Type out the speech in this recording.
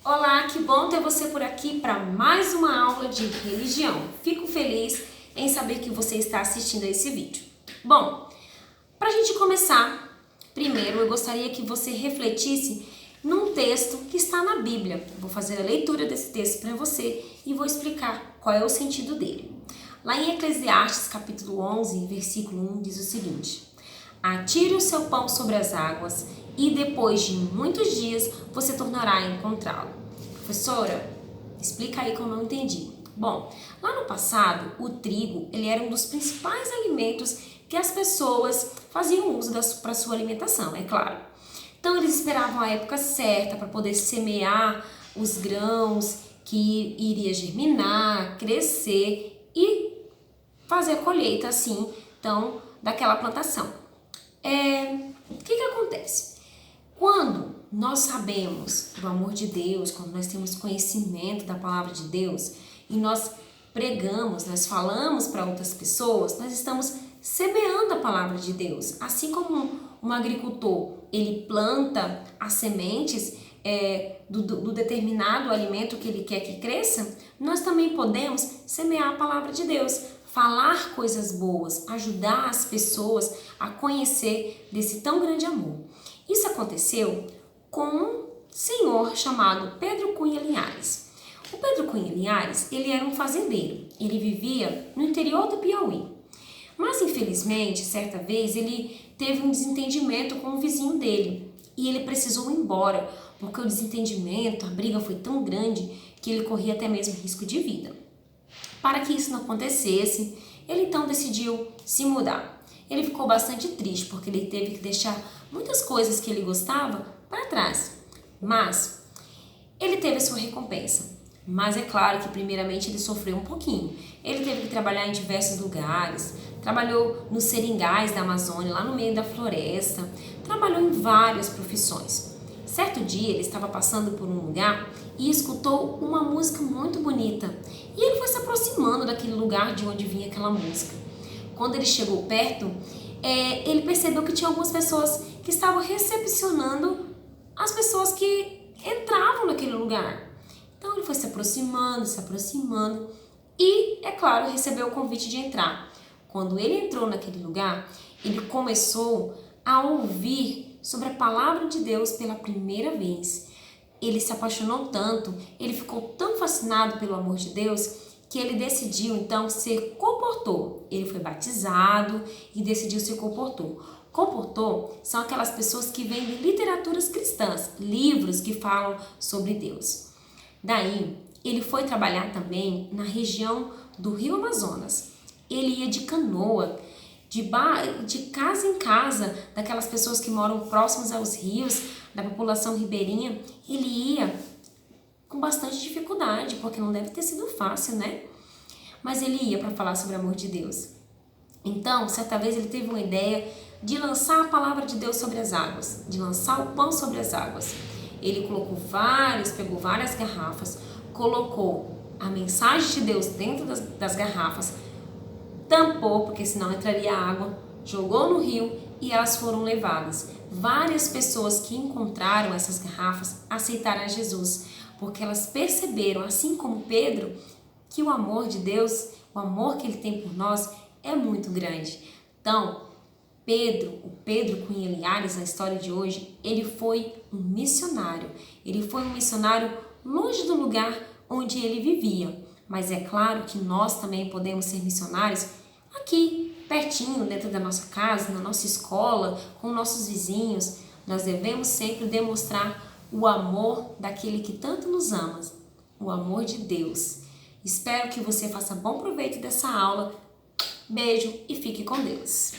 Olá, que bom ter você por aqui para mais uma aula de religião. Fico feliz em saber que você está assistindo a esse vídeo. Bom, para a gente começar, primeiro eu gostaria que você refletisse num texto que está na Bíblia. Vou fazer a leitura desse texto para você e vou explicar qual é o sentido dele. Lá em Eclesiastes, capítulo 11, versículo 1, diz o seguinte: atire o seu pão sobre as águas e depois de muitos dias você tornará a encontrá-lo. Professora, explica aí que eu não entendi. Bom, lá no passado, o trigo ele era um dos principais alimentos que as pessoas faziam uso para sua alimentação, é claro. Então eles esperavam a época certa para poder semear os grãos que iria germinar, crescer e fazer a colheita assim, então, daquela plantação. O que acontece? Quando nós sabemos do amor de Deus, quando nós temos conhecimento da palavra de Deus e nós pregamos, nós falamos para outras pessoas, nós estamos semeando a palavra de Deus. Assim como um agricultor, ele planta as sementes do determinado alimento que ele quer que cresça, nós também podemos semear a palavra de Deus, falar coisas boas, ajudar as pessoas a conhecer desse tão grande amor. Isso aconteceu com um senhor chamado Pedro Cunha Linhares. O Pedro Cunha Linhares, ele era um fazendeiro, ele vivia no interior do Piauí. Mas, infelizmente, certa vez, ele teve um desentendimento com o vizinho dele e ele precisou ir embora, porque o desentendimento, a briga foi tão grande que ele corria até mesmo risco de vida. Para que isso não acontecesse, ele então decidiu se mudar. Ele ficou bastante triste porque ele teve que deixar muitas coisas que ele gostava para trás. Mas ele teve a sua recompensa. Mas é claro que primeiramente ele sofreu um pouquinho. Ele teve que trabalhar em diversos lugares, trabalhou nos seringais da Amazônia, lá no meio da floresta, trabalhou em várias profissões. Certo dia ele estava passando por um lugar e escutou uma música muito bonita. E ele foi se aproximando daquele lugar de onde vinha aquela música. Quando ele chegou perto, ele percebeu que tinha algumas pessoas que estavam recepcionando as pessoas que entravam naquele lugar. Então ele foi se aproximando e, é claro, recebeu o convite de entrar. Quando ele entrou naquele lugar, ele começou a ouvir sobre a palavra de Deus pela primeira vez. Ele se apaixonou tanto, ele ficou tão fascinado pelo amor de Deus, que ele decidiu então ser comportor. Ele foi batizado e decidiu ser comportor. Comportor são aquelas pessoas que vendem literaturas cristãs, livros que falam sobre Deus. Daí, ele foi trabalhar também na região do Rio Amazonas. Ele ia de canoa, de casa em casa, daquelas pessoas que moram próximas aos rios, da população ribeirinha. Ele ia com bastante dificuldade, porque não deve ter sido fácil, né? Mas ele ia para falar sobre o amor de Deus. Então, certa vez ele teve uma ideia de lançar a palavra de Deus sobre as águas, de lançar o pão sobre as águas. Ele pegou várias garrafas, colocou a mensagem de Deus dentro das garrafas, tampou, porque senão entraria água, jogou no rio e elas foram levadas. Várias pessoas que encontraram essas garrafas aceitaram a Jesus, porque elas perceberam, assim como Pedro, que o amor de Deus, o amor que ele tem por nós é muito grande. Então, o Pedro Cunha Linhares, na história de hoje, ele foi um missionário. Ele foi um missionário longe do lugar onde ele vivia. Mas é claro que nós também podemos ser missionários aqui, pertinho, dentro da nossa casa, na nossa escola, com nossos vizinhos. Nós devemos sempre demonstrar o amor daquele que tanto nos ama, o amor de Deus. Espero que você faça bom proveito dessa aula. Beijo e fique com Deus.